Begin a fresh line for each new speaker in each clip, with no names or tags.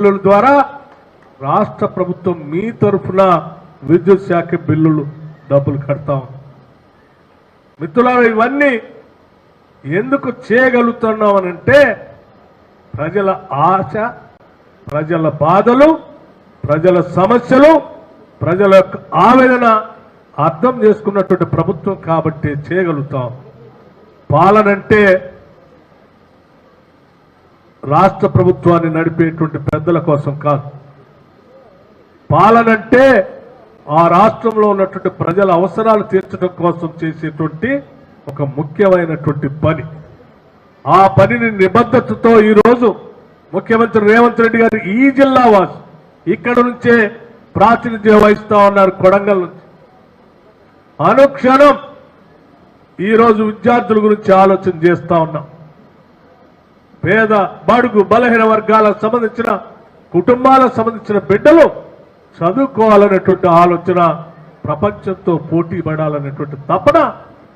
బిల్లుల ద్వారా రాష్ట్ర ప్రభుత్వం మీ తరఫున విద్యుత్ శాఖ బిల్లులు డబ్బులు కడతాం. మిత్రులారా, ఇవన్నీ ఎందుకు చేయగలుగుతున్నామనంటే ప్రజల ఆశ, ప్రజల బాధలు, ప్రజల సమస్యలు, ప్రజల యొక్క ఆవేదన అర్థం చేసుకున్నటువంటి ప్రభుత్వం కాబట్టి చేయగలుగుతాం. పాలనంటే రాష్ట్ర ప్రభుత్వాన్ని నడిపేటువంటి పెద్దల కోసం కాదు. పాలనంటే ఆ రాష్ట్రంలో ఉన్నటువంటి ప్రజల అవసరాలు తీర్చడం కోసం చేసేటువంటి ఒక ముఖ్యమైనటువంటి పని. ఆ పనిని నిబద్ధతతో ఈరోజు ముఖ్యమంత్రి రేవంత్ రెడ్డి గారు ఈ జిల్లా వాసి ఇక్కడ నుంచే ప్రాతినిధ్యం వహిస్తా ఉన్నారు. కొడంగల్ నుంచి అనుక్షణం ఈరోజు విద్యార్థుల గురించి ఆలోచన చేస్తా ఉన్నాం. పేద బడుగు బలహీన వర్గాలకు సంబంధించిన కుటుంబాలకు సంబంధించిన బిడ్డలు చదువుకోవాలనేటువంటి ఆలోచన, ప్రపంచంతో పోటీ పడాలనేటువంటి తపన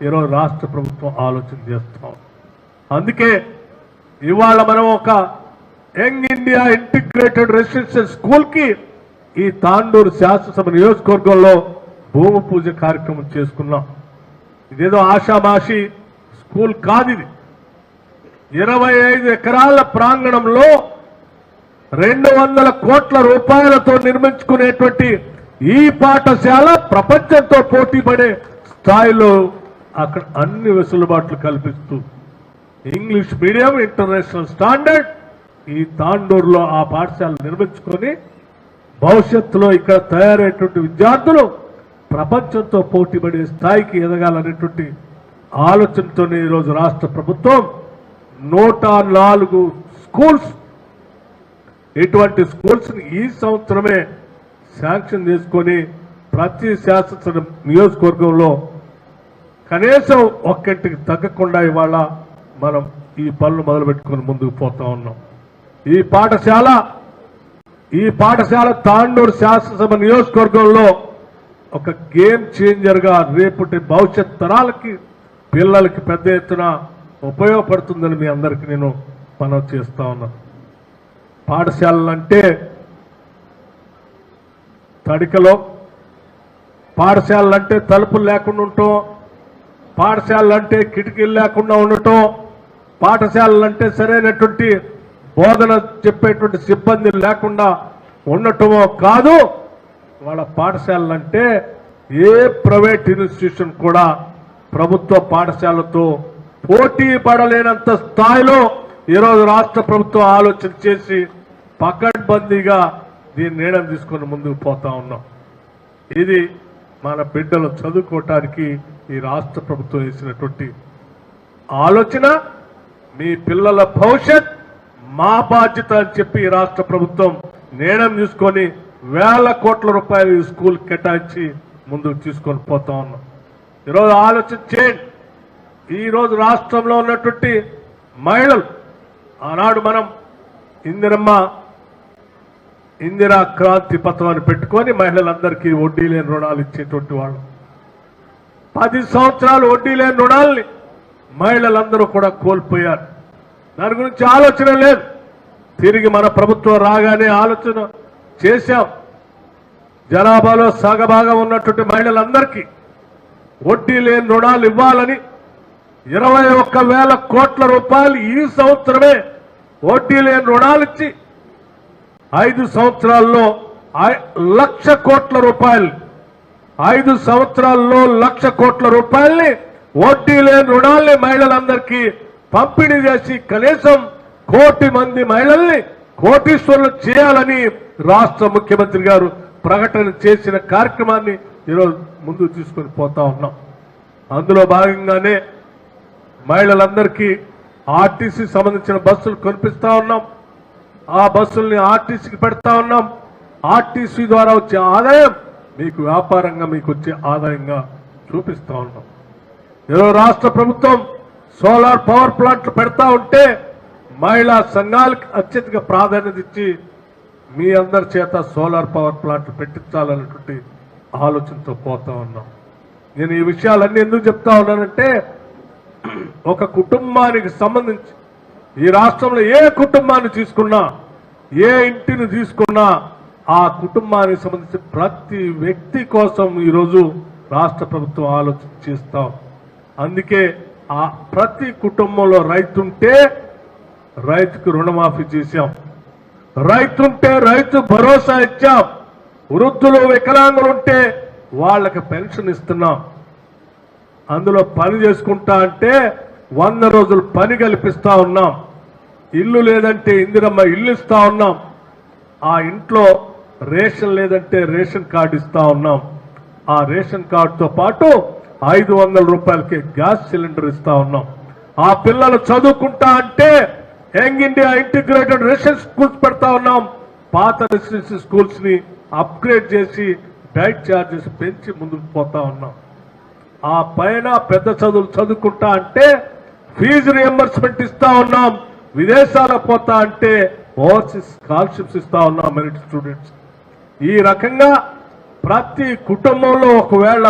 ఈరోజు రాష్ట్ర ప్రభుత్వం ఆలోచన చేస్తాం. అందుకే ఇవాళ మనం ఒక young India integrated residential school కి ఈ తాండూరు శాసనసభ నియోజకవర్గంలో భూమి పూజ కార్యక్రమం చేసుకున్నాం. ఇదేదో ఆషామాషి స్కూల్ కాదు. ఇది 25 ఎకరాల ప్రాంగణంలో 200 కోట్ల రూపాయలతో నిర్మించుకునేటువంటి ఈ పాఠశాల ప్రపంచంతో పోటీ పడే స్థాయిలో అక్కడ అన్ని వెసులుబాట్లు కల్పిస్తూ ఇంగ్లీష్ మీడియం, ఇంటర్నేషనల్ స్టాండర్డ్ ఈ తాండూరులో ఆ పాఠశాల నిర్మించుకొని భవిష్యత్తులో ఇక్కడ తయారయ్యేటువంటి విద్యార్థులు ప్రపంచంతో పోటీ పడే స్థాయికి ఎదగాలనేటువంటి ఆలోచనతోనే ఈరోజు రాష్ట్ర ప్రభుత్వం 104 స్కూల్స్, ఇటువంటి స్కూల్స్ ఈ సంవత్సరమే శాంక్షన్ చేసుకొని ప్రతి శాసన నియోజకవర్గంలో కనీసం ఒక్కటికి తగ్గకుండా ఇవాళ మనం ఈ పనులు మొదలుపెట్టుకుని ముందుకు పోతా ఉన్నాం. ఈ పాఠశాల తాండూరు శాసనసభ నియోజకవర్గంలో ఒక గేమ్ చేంజర్ గా రేపటి భవిష్యత్ తరాలకి, పిల్లలకి పెద్ద ఎత్తున ఉపయోగపడుతుందని మీ అందరికీ నేను మనవి చేస్తా ఉన్నాను. పాఠశాలలంటే తడికలో, పాఠశాలలంటే తలుపులు లేకుండా ఉండటం, పాఠశాలలంటే కిటికీలు లేకుండా ఉండటం, పాఠశాలలంటే సరైనటువంటి బోధన చెప్పేటువంటి సిబ్బంది లేకుండా ఉండటమో కాదు. వాళ్ళ పాఠశాలలంటే ఏ ప్రైవేట్ ఇన్స్టిట్యూషన్ కూడా ప్రభుత్వ పాఠశాలతో పోటీ పడలేనంత స్థాయిలో ఈరోజు రాష్ట్ర ప్రభుత్వం ఆలోచన చేసి పకడ్బందీగా దీన్ని నిర్ణయం తీసుకుని ముందుకు పోతా ఉన్నాం. ఇది మన బిడ్డలు చదువుకోవటానికి ఈ రాష్ట్ర ప్రభుత్వం వేసినటువంటి ఆలోచన. మీ పిల్లల భవిష్యత్ మా బాధ్యత అని చెప్పి ఈ రాష్ట్ర ప్రభుత్వం నిర్ణయం తీసుకొని వేల కోట్ల రూపాయలు ఈ స్కూల్ కేటాయించి ముందుకు తీసుకొని పోతా ఉన్నాం. ఈరోజు ఆలోచన చేయండి. ఈరోజు రాష్ట్రంలో ఉన్నటువంటి మహిళలు, ఆనాడు మనం ఇందిరా క్రాంతి పథకం అని పెట్టుకొని మహిళలందరికీ వడ్డీ లేని రుణాలు ఇచ్చేటువంటి వాళ్ళు. 10 సంవత్సరాలు వడ్డీ లేని రుణాలని మహిళలందరూ కూడా కోల్పోయారు. దాని గురించి ఆలోచన లేదు. తిరిగి మన ప్రభుత్వం రాగానే ఆలోచన చేశాం. జనాభాలో సగభాగం ఉన్నటువంటి మహిళలందరికీ వడ్డీ లేని రుణాలు ఇవ్వాలని 21,000 కోట్ల రూపాయలు ఈ సంవత్సరమే వడ్డీ లేని రుణాలు ఇచ్చి 5 సంవత్సరాల్లో 1,00,000 కోట్ల రూపాయలు, 5 సంవత్సరాల్లో 1,00,000 కోట్ల రూపాయల్ని వడ్డీ లేని రుణాల్ని మహిళలందరికీ పంపిణీ చేసి కనీసం 1 కోటి మంది మహిళల్ని కోటీశ్వరులు చేయాలని రాష్ట్ర ముఖ్యమంత్రి గారు ప్రకటన చేసిన కార్యక్రమాన్ని ఈరోజు ముందుకు తీసుకొని పోతా ఉన్నాం. అందులో భాగంగానే మహిళలందరికీ ఆర్టీసీ సంబంధించిన బస్సులు కొనిపిస్తా ఉన్నాం. ఆ బస్సుల్ని ఆర్టీసీకి పెడతా ఉన్నాం. ఆర్టీసీ ద్వారా వచ్చే ఆదాయం మీకు వ్యాపారంగా మీకు వచ్చే ఆదాయంగా చూపిస్తా ఉన్నాం. ఈరోజు రాష్ట్ర ప్రభుత్వం సోలార్ పవర్ ప్లాంట్లు పెడతా ఉంటే మహిళా సంఘాలకు అత్యధిక ప్రాధాన్యత ఇచ్చి మీ అందరి చేత సోలార్ పవర్ ప్లాంట్లు పెట్టించాలన్నటువంటి ఆలోచనతో పోతా ఉన్నాం. నేను ఈ విషయాలన్నీ ఎందుకు చెప్తా ఉన్నానంటే ఒక కుటుంబానికి సంబంధించి ఈ రాష్ట్రంలో ఏ కుటుంబాన్ని తీసుకున్నా ఏ ఇంటిని తీసుకున్నా ఆ కుటుంబానికి సంబంధించి ప్రతి వ్యక్తి కోసం ఈరోజు రాష్ట్ర ప్రభుత్వం ఆలోచన చేస్తాం. అందుకే ఆ ప్రతి కుటుంబంలో రైతుంటే రైతుకు రుణమాఫీ చేశాం, రైతుంటే రైతు భరోసా ఇచ్చాం, వృద్ధులు వికలాంగులు ఉంటే వాళ్ళకి పెన్షన్ ఇస్తున్నాం. అందులో పని చేసుకుంటా అంటే 100 రోజులు పని కల్పిస్తా ఉన్నాం. ఇల్లు లేదంటే ఇందిరమ్మ ఇల్లు ఇస్తా ఉన్నాం. ఆ ఇంట్లో రేషన్ లేదంటే రేషన్ కార్డు ఇస్తా ఉన్నాం. ఆ రేషన్ కార్డుతో పాటు 500 రూపాయలకి గ్యాస్ సిలిండర్ ఇస్తా ఉన్నాం. ఆ పిల్లలు చదువుకుంటా అంటే young India integrated residential schools పెడతా ఉన్నాం. పాత రెసిడెన్షియల్ స్కూల్స్ ని అప్గ్రేడ్ చేసి డైట్ ఛార్జెస్ పెంచి ముందుకు పోతా ఉన్నాం. ఆ పైన పెద్ద చదువులు చదువుకుంటా అంటే ఫీజు రియంబర్స్మెంట్ ఇస్తా ఉన్నాం. విదేశాలకు పోతా అంటే ఓవర్సీస్ స్కాలర్షిప్స్ ఇస్తా ఉన్నాం మెరిట్ స్టూడెంట్స్. ఈ రకంగా ప్రతి కుటుంబంలో ఒకవేళ